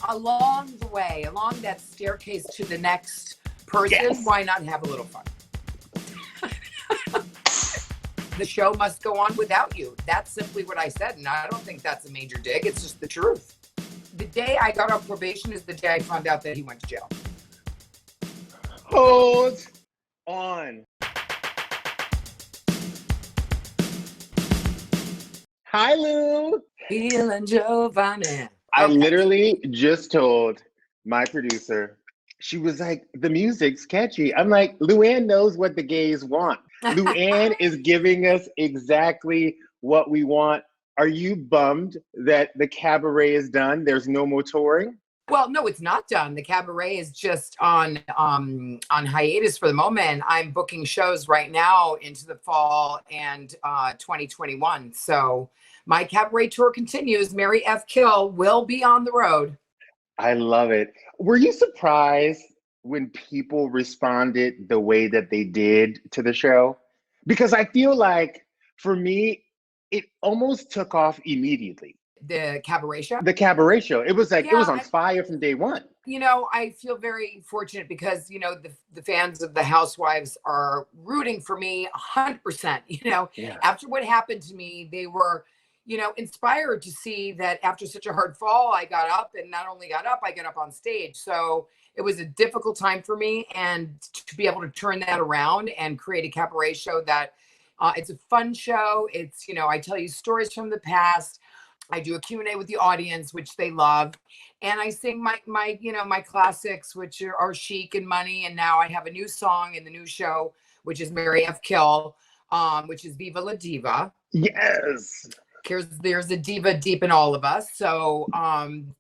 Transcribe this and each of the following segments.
along the way, along that staircase to the next person, Yes. why not have a little fun? The show must go on without you. That's simply what I said. And I don't think that's a major dig. It's just the truth. The day I got off probation is the day I found out that he went to jail. Hold on. Hi, Lou. Feeling Giovanni. I Okay. literally just told my producer, she was like, the music's catchy. I'm like, Luann knows what the gays want. Luann is giving us exactly what we want. Are you bummed that the cabaret is done? There's no more touring? Well, no, it's not done. The cabaret is just on hiatus for the moment. I'm booking shows right now into the fall and 2021. So my cabaret tour continues. Mary F. Kill will be on the road. I love it. Were you surprised when people responded the way that they did to the show? Because I feel like for me, it almost took off immediately. The cabaret show? The cabaret show. It was like, it was Yeah, on fire from day one. You know, I feel very fortunate because, you know, the fans of the Housewives are rooting for me 100%. You know, Yeah. after what happened to me, they were, you know, inspired to see that after such a hard fall, I got up, and not only got up, I got up on stage. So it was a difficult time for me, and to be able to turn that around and create a cabaret show that it's a fun show. It's, you know, I tell you stories from the past. I do a Q&A with the audience, which they love. And I sing my you know, my classics, which are Chic and Money. And now I have a new song in the new show, which is Mary F. Kill, which is Viva La Diva. Yes. There's a diva deep in all of us. So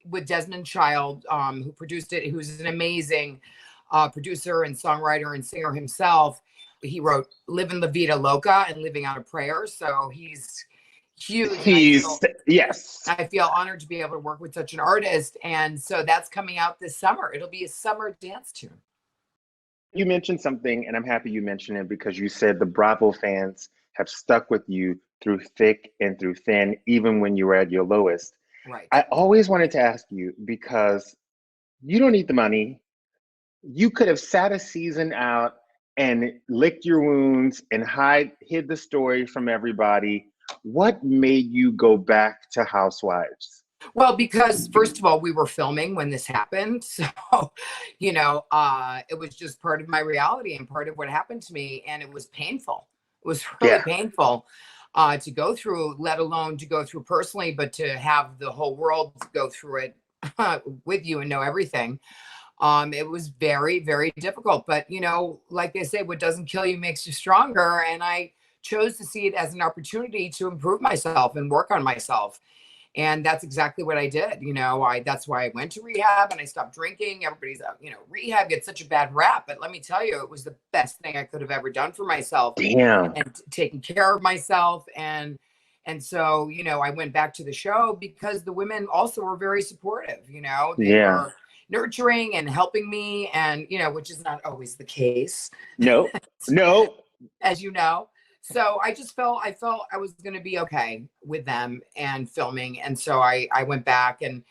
with Desmond Child, who produced it, who's an amazing producer and songwriter and singer himself. He wrote Living La Vida Loca and Living Out a Prayer. So he's huge. Yes. I feel honored to be able to work with such an artist. And so that's coming out this summer. It'll be a summer dance tune. You mentioned something, and I'm happy you mentioned it, because you said the Bravo fans have stuck with you through thick and through thin, even when you were at your lowest. Right. I always wanted to ask you, because you don't need the money. You could have sat a season out and licked your wounds and hid the story from everybody. What made you go back to Housewives? Well, because first of all, we were filming when this happened. So, you know, it was just part of my reality and part of what happened to me. And it was painful. It was really painful to go through, let alone to go through personally, but to have the whole world go through it with you and know everything. It was very, very difficult. But, you know, like they say, what doesn't kill you makes you stronger. And I chose to see it as an opportunity to improve myself and work on myself. And that's exactly what I did. You know, that's why I went to rehab and I stopped drinking. Everybody's, you know, rehab gets such a bad rap, but let me tell you, it was the best thing I could have ever done for myself. Damn. And taking care of myself. And so, you know, I went back to the show because the women also were very supportive. You know, they were nurturing and helping me, and, you know, which is not always the case. No. As you know. So I felt I was going to be okay with them and filming. And so I went back and,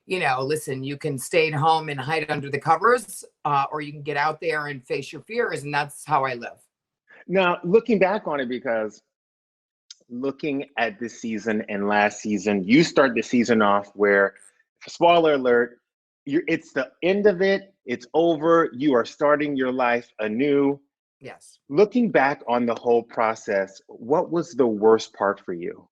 you know, listen, you can stay at home and hide under the covers, or you can get out there and face your fears. And that's how I live. Now, looking back on it, because looking at this season and last season, you start the season off where, spoiler alert, it's the end of it. It's over. You are starting your life anew. Yes. Looking back on the whole process, what was the worst part for you?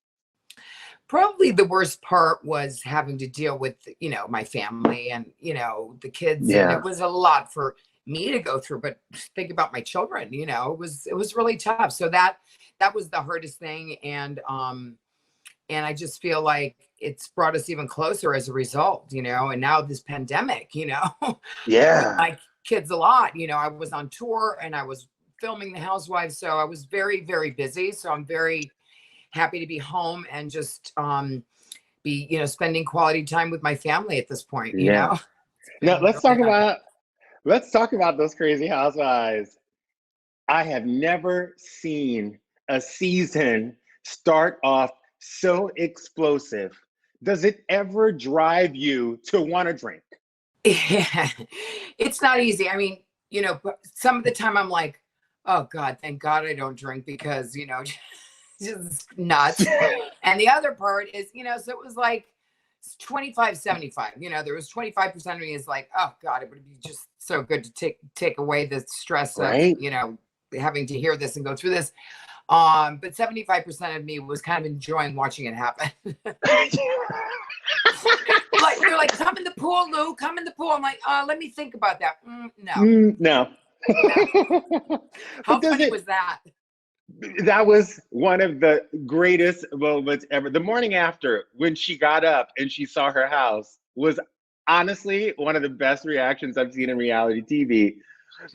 Probably the worst part was having to deal with, you know, my family and, you know, the kids. Yeah. And it was a lot for me to go through, but think about my children, you know, it was really tough. So that was the hardest thing. And I just feel like it's brought us even closer as a result, you know, and now this pandemic, you know, Yeah. my kids a lot, you know, I was on tour and I was filming the Housewives. So I was very, very busy. So I'm very happy to be home and just be, you know, spending quality time with my family at this point, you know. Now let's talk about those crazy Housewives. I have never seen a season start off so explosive. Does it ever drive you to want to drink? It's not easy. I mean, but some of the time I'm like, oh God, thank God I don't drink because, just nuts. And the other part is, so it was like 25-75. There was 25% of me is like, oh God, it would be just so good to take away the stress of, Right? having to hear this and go through this. But 75% of me was kind of enjoying watching it happen. Like they're like, come in the pool, Lou, come in the pool. I'm like, let me think about that. No. No. No. How But does funny it? was that? That was one of the greatest moments ever. The morning after, when she got up and she saw her house, was honestly one of the best reactions I've seen in reality TV.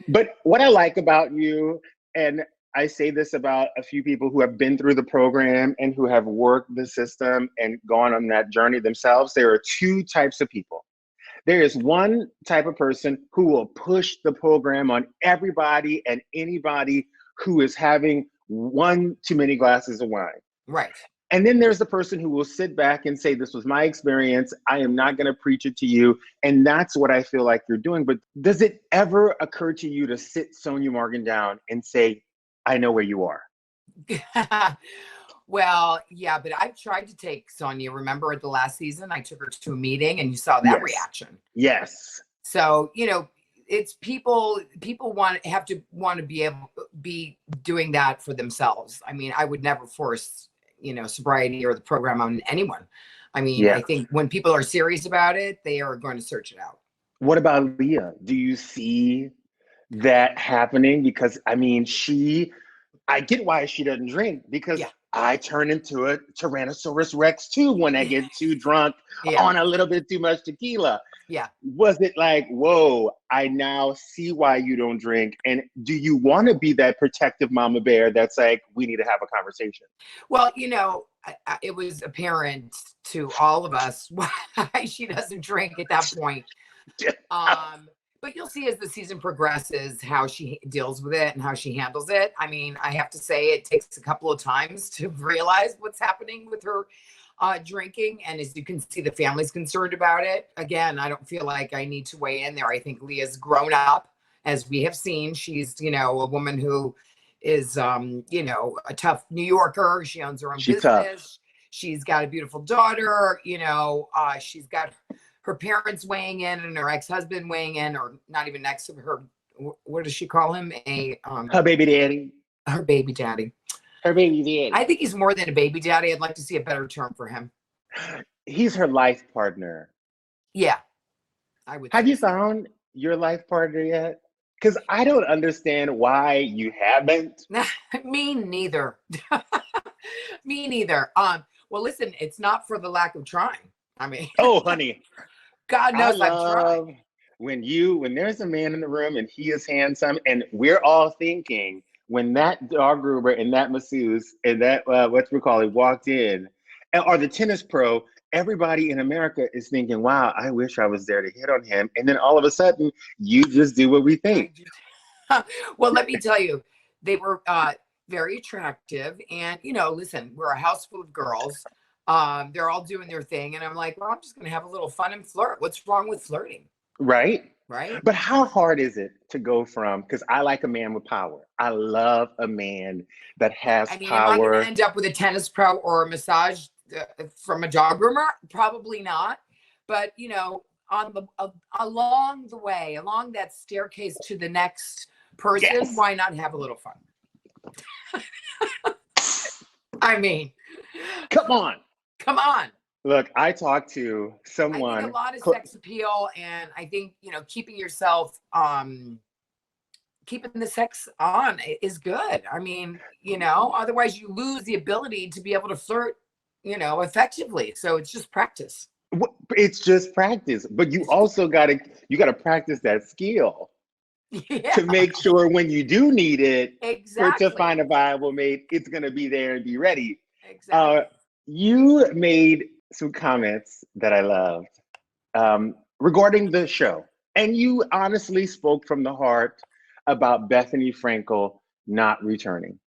But what I like about you, and I say this about a few people who have been through the program and who have worked the system and gone on that journey themselves, there are two types of people. There is one type of person who will push the program on everybody and anybody who is having one too many glasses of wine. Right. And then there's the person who will sit back and say, this was my experience. I am not going to preach it to you. And that's what I feel like you're doing. But does it ever occur to you to sit Sonia Morgan down and say, I know where you are? Well, yeah, but I've tried to take Sonia. Remember at the last season, I took her to a meeting and you saw that reaction. Yes. So, it's people have to want to be able be doing that for themselves. I mean, I would never force, sobriety or the program on anyone. I mean, I think when people are serious about it, they are going to search it out. What about Leah? Do you see that happening? Because I mean, I get why she doesn't drink, because I turn into a Tyrannosaurus Rex too when I get too drunk on a little bit too much tequila. Yeah. Was it like, whoa, I now see why you don't drink? And do you want to be that protective mama bear that's like, we need to have a conversation? Well, it was apparent to all of us why she doesn't drink at that point. But you'll see as the season progresses how she deals with it and how she handles it. I mean, I have to say it takes a couple of times to realize what's happening with her drinking. And as you can see, the family's concerned about it. Again, I don't feel like I need to weigh in there. I think Leah's grown up, as we have seen. She's, a woman who is, a tough New Yorker. She owns her own business. Tough. She's got a beautiful daughter. She's got her parents weighing in and her ex-husband weighing in, or not even next to her. What does she call him? Her baby daddy. Her baby daddy. Her baby daddy. I think he's more than a baby daddy. I'd like to see a better term for him. He's her life partner. Yeah, I would. Have you found your life partner yet? Because I don't understand why you haven't. Me neither. Me neither. Well, listen, it's not for the lack of trying. I mean, oh, honey, God knows I've tried. When there's a man in the room and he is handsome, and we're all thinking, when that dog groomer and that masseuse and that walked in, or the tennis pro, everybody in America is thinking, wow, I wish I was there to hit on him. And then all of a sudden, you just do what we think. Well, let me tell you, they were very attractive. And, listen, we're a house full of girls. They're all doing their thing. And I'm like, well, I'm just going to have a little fun and flirt. What's wrong with flirting? Right. Right. But how hard is it to go from, because I like a man with power. I love a man that has power. Am I going to end up with a tennis pro or a massage from a dog groomer? Probably not. But, along the way, along that staircase to the next person, why not have a little fun? I mean, come on. Look, I talked to someone. I think a lot of sex appeal, and I think, keeping yourself, keeping the sex on is good. I mean, otherwise you lose the ability to be able to flirt, effectively. So it's just practice. It's just practice, but you also got to practice that skill to make sure when you do need it to find a viable mate, it's going to be there and be ready. Exactly. You made some comments that I loved regarding the show. And you honestly spoke from the heart about Bethany Frankel not returning.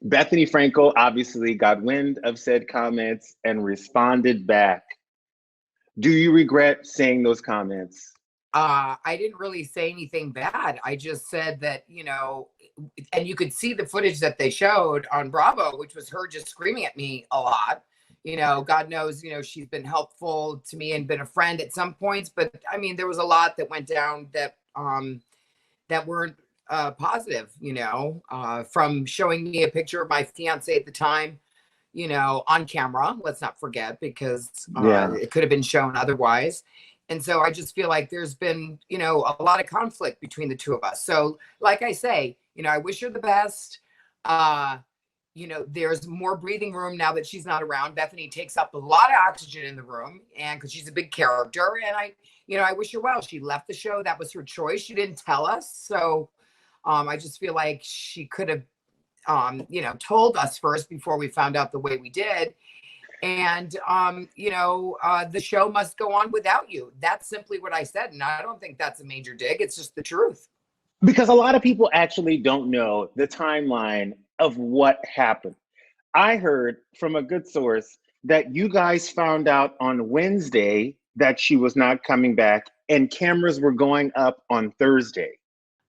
Bethany Frankel obviously got wind of said comments and responded back. Do you regret saying those comments? I didn't really say anything bad. I just said that, you know, and you could see the footage that they showed on Bravo, which was her just screaming at me a lot. You know, God knows, you know, she's been helpful to me and been a friend at some points, but I mean, there was a lot that went down that weren't positive, you know, from showing me a picture of my fiance at the time, you know, on camera, let's not forget, because Yeah. it could have been shown otherwise. And so I just feel like there's been, you know, a lot of conflict between the two of us. So like I say, you know, I wish her the best. You know, there's more breathing room now that she's not around. Bethany takes up a lot of oxygen in the room, and because she's a big character. And you know, I wish her well. She left the show. That was her choice. She didn't tell us. So I just feel like she could have, you know, told us first before we found out the way we did. And, you know, the show must go on without you. That's simply what I said. And I don't think that's a major dig. It's just the truth. Because a lot of people actually don't know the timeline of what happened. I heard from a good source that you guys found out on Wednesday that she was not coming back and cameras were going up on Thursday.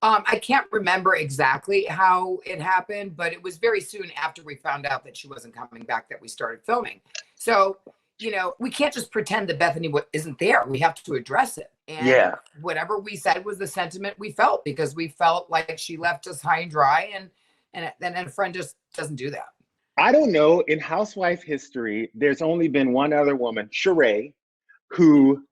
I can't remember exactly how it happened, but it was very soon after we found out that she wasn't coming back that we started filming. So, you know, we can't just pretend that Bethany isn't there. We have to address it. And whatever we said was the sentiment we felt, because we felt like she left us high and dry, and a friend just doesn't do that. I don't know. In housewife history, there's only been one other woman, Sheree, who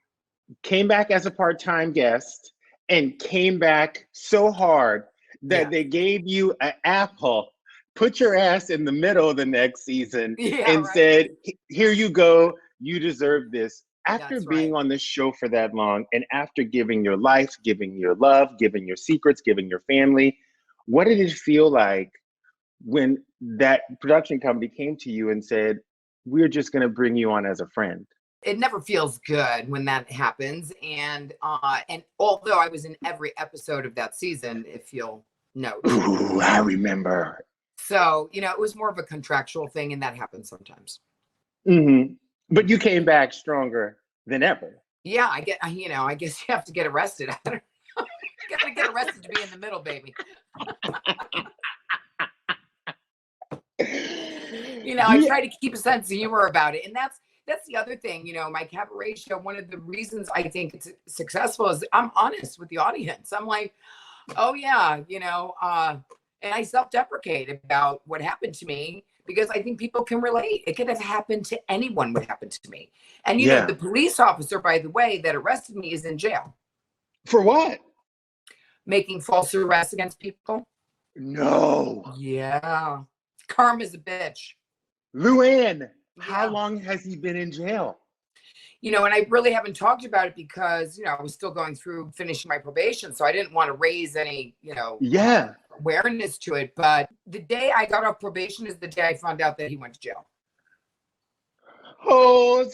came back as a part-time guest and came back so hard that they gave you an apple, put your ass in the middle of the next season, and said, here you go, you deserve this. After being on this show for that long, and after giving your life, giving your love, giving your secrets, giving your family, what did it feel like when that production company came to you and said, we're just going to bring you on as a friend? It never feels good when that happens. And although I was in every episode of that season, if you'll note. Ooh, I remember. So, you know, it was more of a contractual thing, and that happens sometimes. Mm-hmm. But you came back stronger than ever. Yeah, I guess you have to get arrested. I don't know. You got to get arrested to be in the middle, baby. You know, I try to keep a sense of humor about it. And that's the other thing, you know, my cabaret show, one of the reasons I think it's successful is I'm honest with the audience. I'm like, oh yeah, you know, and I self-deprecate about what happened to me, because I think people can relate. It could have happened to anyone what happened to me. And, you know, the police officer, by the way, that arrested me is in jail. For what? Making false arrests against people. No. Yeah. Karma's a bitch. Luann, how long has he been in jail? You know, and I really haven't talked about it because, you know, I was still going through finishing my probation. So I didn't want to raise any, you know, awareness to it. But the day I got off probation is the day I found out that he went to jail. Hold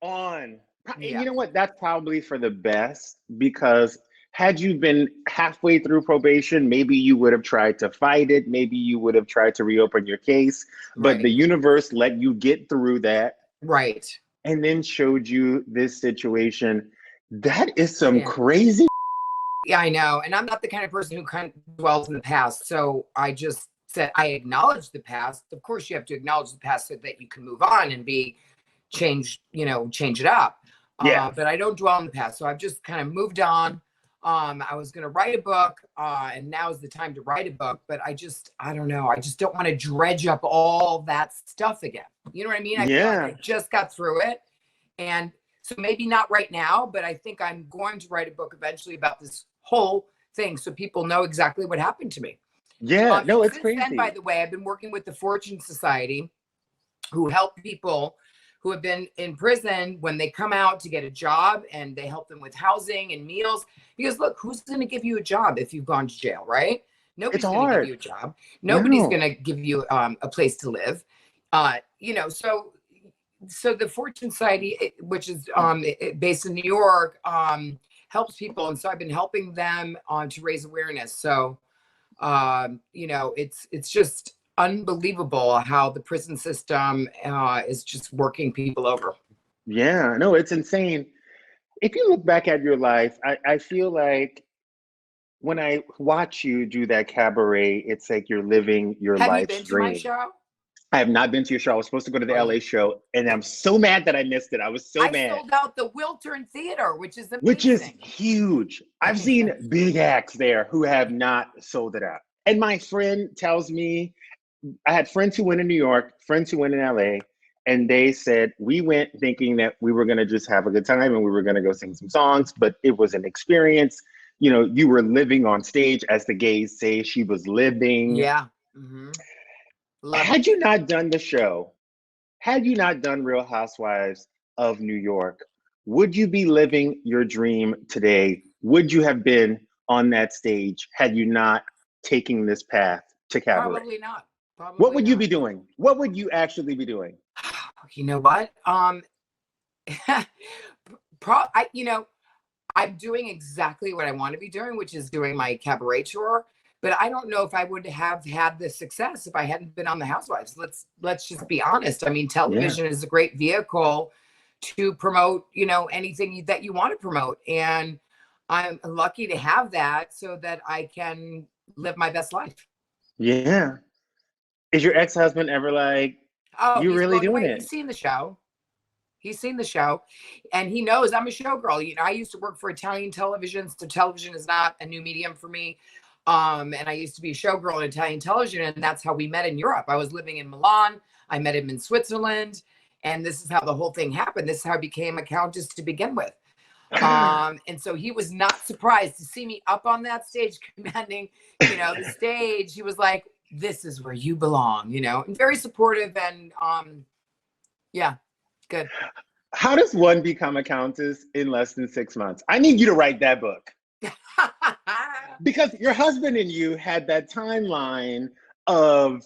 on. You know what? That's probably for the best, because had you been halfway through probation, maybe you would have tried to fight it. Maybe you would have tried to reopen your case. But the universe let you get through that. Right. And then showed you this situation. That is some crazy. Yeah, I know. And I'm not the kind of person who kind of dwells in the past. So I just said, I acknowledge the past. Of course, you have to acknowledge the past so that you can move on and change it up. But I don't dwell in the past. So I've just kind of moved on. I was going to write a book, and now is the time to write a book. But I don't know. I just don't want to dredge up all that stuff again. You know what I mean? I feel like I just got through it. And so maybe not right now, but I think I'm going to write a book eventually about this whole thing, so people know exactly what happened to me. Yeah, no, it's crazy. Then, by the way, I've been working with the Fortune Society, who help people who have been in prison when they come out to get a job, and they help them with housing and meals. Because look, who's going to give you a job if you've gone to jail, right? Nobody's going to give you a job. Nobody's going to give you a place to live. You know, so the Fortune Society, which is based in New York, helps people. And so I've been helping them to raise awareness. So, you know, it's just unbelievable how the prison system is just working people over. Yeah, no, it's insane. If you look back at your life, I feel like when I watch you do that cabaret, it's like you're living your Have you life's been to my dream. show? I have not been to your show. I was supposed to go to the Oh, LA show, and I'm so mad that I missed it. I was so I mad, sold out the Wiltern Theater, which is which is amazing. huge. I've seen big acts there who have not sold it out. And my friend tells me, I had friends who went in New York, friends who went in LA, and they said, we went thinking that we were going to just have a good time and we were going to go sing some songs, but it was an experience. You know, you were living on stage, as the gays say, she was living. Yeah. Mm-hmm. Love it. Had you not done the show, had you not done Real Housewives of New York, would you be living your dream today? Would you have been on that stage had you not taken this path to cabaret? Probably not. What Probably would you not. be doing? What would you actually be doing? You know what? You know, I'm doing exactly what I want to be doing, which is doing my cabaret tour. But I don't know if I would have had the success if I hadn't been on the Housewives. Let's just be honest. I mean, Yeah. television is a great vehicle to promote, you know, anything that you want to promote. And I'm lucky to have that so that I can live my best life. Yeah. Is your ex-husband ever like, Oh, you he's really blown doing away. it? He's seen the show. He's seen the show and he knows I'm a showgirl. You know, I used to work for Italian television, so television is not a new medium for me. And I used to be a showgirl in Italian television, and that's how we met in Europe. I was living in Milan. I met him in Switzerland, and this is how the whole thing happened. This is how I became a countess to begin with. And so he was not surprised to see me up on that stage commanding, you know, the stage. He was like, "This is where you belong," you know, and very supportive and yeah, good. How does one become a countess in less than 6 months? I need you to write that book. Because your husband and you had that timeline of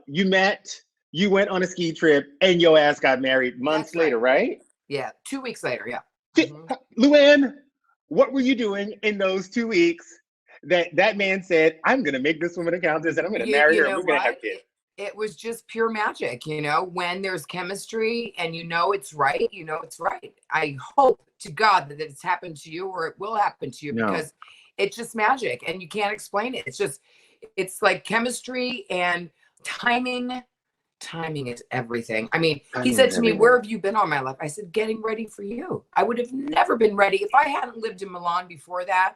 you met, you went on a ski trip, and your ass got married months That's right. later, right? Yeah, 2 weeks later. Yeah. Mhm. Luann, what were you doing in those 2 weeks that man said, I'm going to make this woman a countess and I'm going to marry You her and know we're going to have what? kids? It was just pure magic, you know, when there's chemistry and you know it's right, you know it's right. I hope to God that it's happened to you or it will happen to you No, because it's just magic and you can't explain it. It's like chemistry and timing. Timing is everything. I mean, he timing said is to me, "Where everything. have you been all my life?" I said, "Getting ready for you." I would have never been ready if I hadn't lived in Milan before that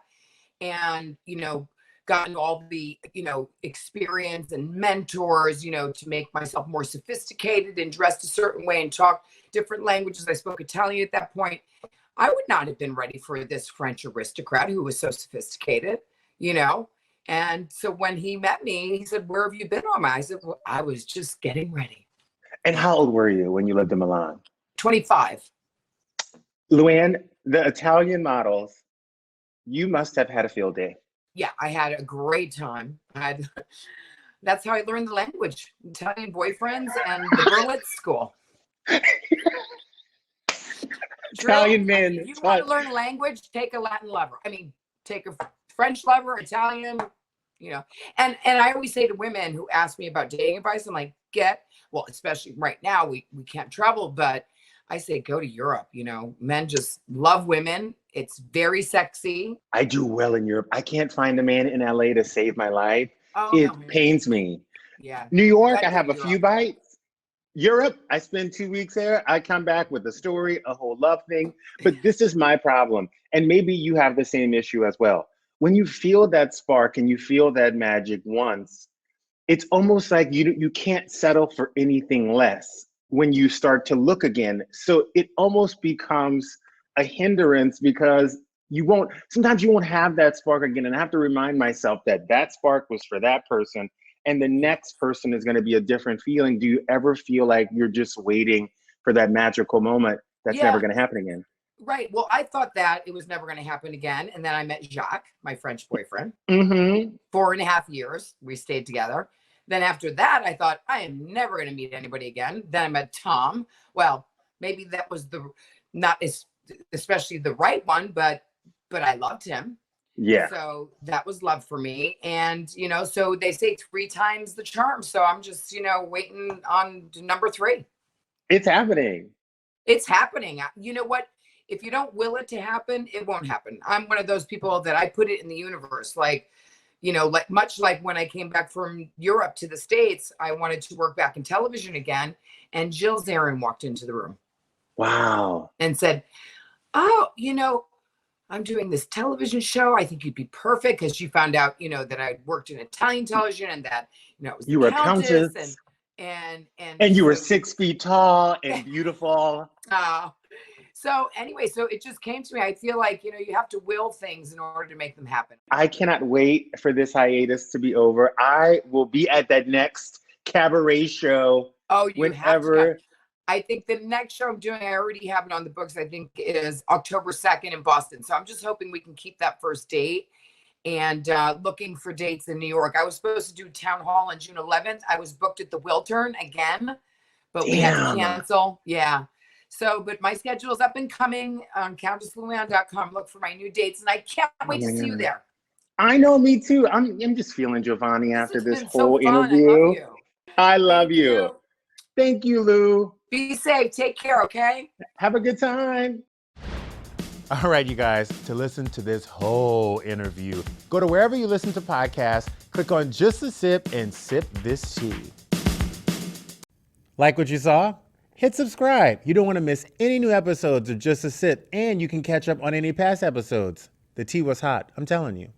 and, you know, gotten all the, you know, experience and mentors, you know, to make myself more sophisticated and dressed a certain way and talk different languages. I spoke Italian at that point. I would not have been ready for this French aristocrat who was so sophisticated, you know. And so when he met me, he said, "Where have you been all my?" I said, "Well, I was just getting ready." And how old were you when you lived in Milan? 25. Luann, the Italian models, you must have had a field day. Yeah, I had a great time. That's how I learned the language. Italian boyfriends and the Berlitz school. Drill. Italian I mean, men if you want taught. to learn a language, take a Latin lover. I mean, take a French lover, Italian, you know. And I always say to women who ask me about dating advice, I'm like, well, especially right now, we can't travel, but I say go to Europe, you know. Men just love women. It's very sexy. I do well in Europe. I can't find a man in LA to save my life. Oh no, It pains me. yeah. New You York, got I to go have to a few Europe. bites. Europe, I spend 2 weeks there. I come back with a story, a whole love thing. But this is my problem. And maybe you have the same issue as well. When you feel that spark and you feel that magic once, it's almost like you can't settle for anything less when you start to look again. So it almost becomes a hindrance because sometimes you won't have that spark again. And I have to remind myself that that spark was for that person and the Yeah. next person is going to be a different feeling. Do you ever feel like you're just waiting for that magical moment that's never Yeah. going to happen again? Right. Well, I thought that it was never going to happen again. And then I met Jacques, my French boyfriend, Mm-hmm. 4.5 years. We stayed together. Then after that, I thought I am never going to meet anybody again. Then I met Tom. Well, maybe that was not as especially the right one, but I loved him. Yeah, So that was love for me. And, you know, so they say 3 times the charm. So I'm just, you know, waiting on number 3. it's happening. It's happening. You know what? If you don't will it to happen, it won't happen. I'm one of those people that I put it in the universe. Like, like much like when I came back from Europe to the States, I wanted to work back in television again. And Jill Zarin walked into the room. Wow. And said, oh, I'm doing this television show. I think you'd be perfect, because she found out, that I worked in Italian television, and that, it was you were Countess. And you were 6 feet tall and beautiful. So anyway, so it just came to me. I feel like, you have to will things in order to make them happen. I cannot wait for this hiatus to be over. I will be at that next cabaret show. Oh, you whenever. have to. I think the next show I'm doing, I already have it on the books. I think it is October 2nd in Boston. So I'm just hoping we can keep that first date, and looking for dates in New York. I was supposed to do Town Hall on June 11th. I was booked at the Wiltern again, but we had to cancel. Yeah. So, but my schedule is up and coming on CountessLuann.com. Look for my new dates, and I can't wait to see you there. I know, me too. I'm just feeling Giovanni after this whole interview. I love you. Thank you, Lou. Be safe. Take care, okay? Have a good time. All right, you guys, to listen to this whole interview, go to wherever you listen to podcasts, click on Just a Sip and sip this tea. Like what you saw? Hit subscribe. You don't want to miss any new episodes of Just a Sip, and you can catch up on any past episodes. The tea was hot, I'm telling you.